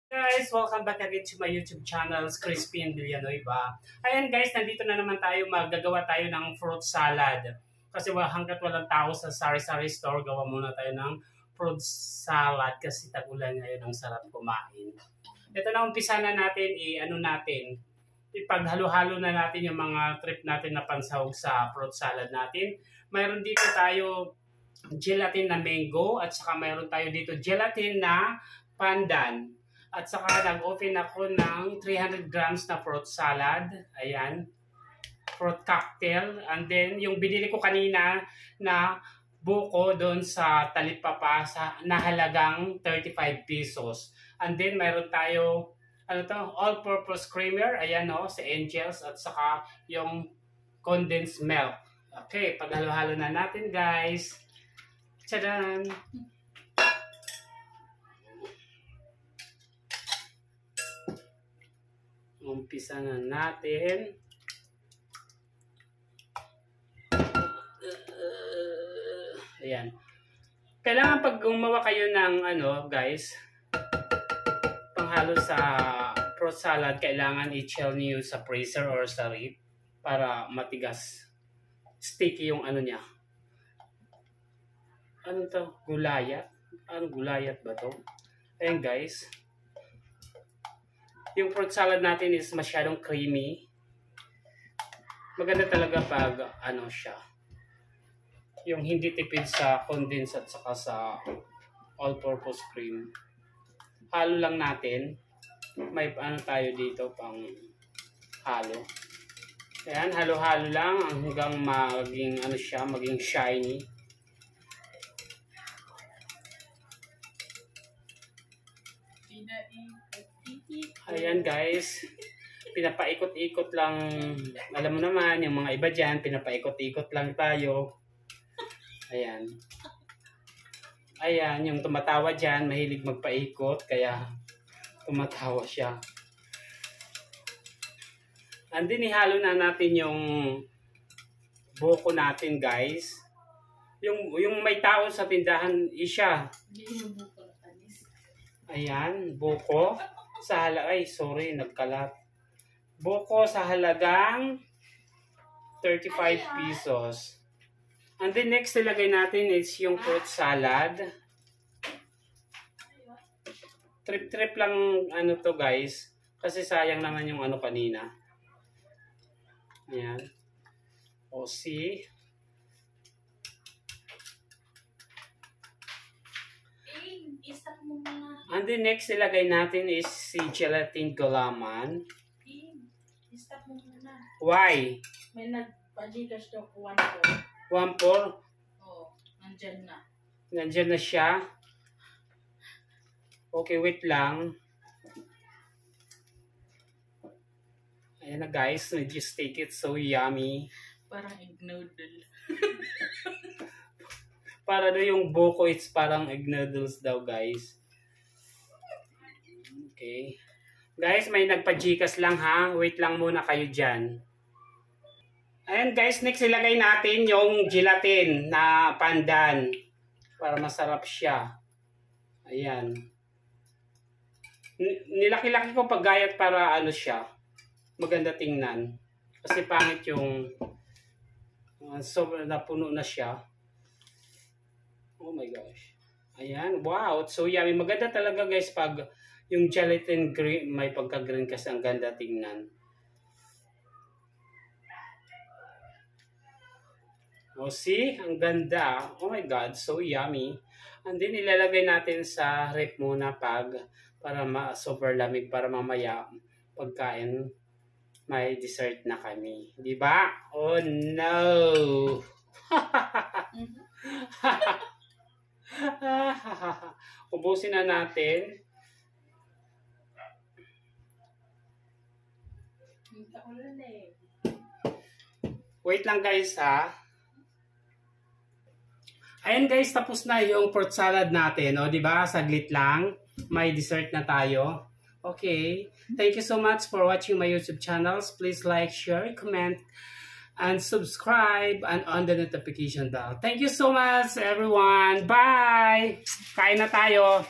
Guys, welcome back again to my YouTube channel, Crispin Villanueva. Ayan guys, nandito na naman tayo, maggagawa tayo ng fruit salad. Kasi hanggat walang tao sa sari-sari store, gawa muna tayo ng fruit salad kasi tagulan ngayon, ang sarap kumain. Ito na, umpisa na natin, ipaghalo-halo na natin yung mga trip natin na pansahog sa fruit salad natin. Mayroon dito tayo gelatin na mango at saka mayroon tayo dito gelatin na pandan. At saka nag-open ako ng 300 grams na fruit salad. Ayan. Fruit cocktail. And then, yung binili ko kanina na buko doon sa Talipapa na halagang 35 pesos. And then, mayroon tayo, all-purpose creamer. Ayan o, si Angels. At saka yung condensed milk. Okay, paghalo-halo na natin guys. Tadaan! Umpisa na natin. Ayan. Kailangan pag gumawa kayo ng guys, panghalo sa fruit salad, kailangan i-chill niyo sa freezer or sa ref para matigas. Sticky yung niya. Ano to? Gulayat? Ano gulayat ba to? Ayan guys. Yung fruit salad natin is masyadong creamy. Maganda talaga pag siya. Yung hindi tipid sa condensed at saka sa all-purpose cream. Halo lang natin. May tayo dito pang halo. Ayan, halo-halo lang hanggang maging maging shiny. Ayan guys, pinapaikot-ikot lang, alam mo naman, yung mga iba dyan, pinapaikot-ikot lang tayo. Ayan. Ayan, yung tumatawa dyan, mahilig magpaikot, kaya tumatawa siya. And then, ihalo na natin yung buko natin guys. Yung may tao sa tindahan, siya. Ayan, buko. Nagkalat. Buko sa halagang 35 pesos. And then next ilagay natin is yung fruit salad. Trip-trip lang to guys. Kasi sayang naman yung kanina. Ayan. O see. And then next ilagay natin is si gelatin gulaman. Stop mo muna. Why? May nagpa-Gcash daw ko 1.4. 1.4? Oo, nandyan na. Nandyan na siya. Okay, wait lang. Ayan na guys, just take it, so yummy. Parang egg noodle. Para daw yung buko, it's parang egg noodles daw guys. Okay. Guys, may nagpa-Gcash lang ha. Wait lang muna kayo dyan. Ayan guys, next ilagay natin yung gelatin na pandan. Para masarap siya. Ayan. Nilaki-laki ko paggayat para siya. Maganda tingnan. Kasi pangit yung sobrang napuno na siya. Oh my gosh. Ayan. Wow. So yummy. Maganda talaga guys pag yung gelatin green, may pagka-green kasi ang ganda tingnan. Oh, see? Ang ganda. Oh my God. So yummy. And then ilalagay natin sa ref muna para super lamig para mamaya pagkain may dessert na kami. Diba? Oh no! Ubusin na natin. Wait lang guys ha. Ayan guys, tapos na yung fruit salad natin. O diba? Saglit lang. May dessert na tayo. Okay. Thank you so much for watching my YouTube channels. Please like, share, comment, and subscribe and on the notification bell. Thank you so much everyone. Bye! Kain na tayo.